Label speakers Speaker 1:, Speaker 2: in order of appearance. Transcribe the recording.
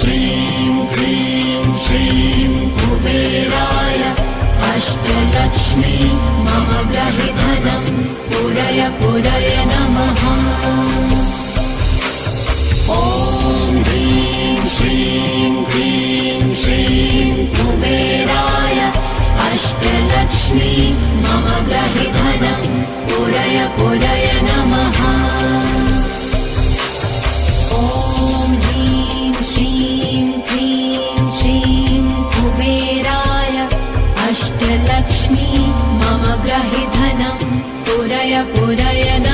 Speaker 1: श्रीं क्लीं श्रीं कुबेराय अष्टलक्ष्मी मम गृहे धनं पूरय पूरय नमः। ॐ ह्रीं श्रीं क्लीं श्रीं कुबेराय अष्टलक्ष्मी मम गृहे धनं पूरय पूरय नमः। ॐ ह्रीं श्रीं क्लीं श्रीं कुबेराय अष्टलक्ष्मी मम गृहे धनं पूरय पूरय नमः।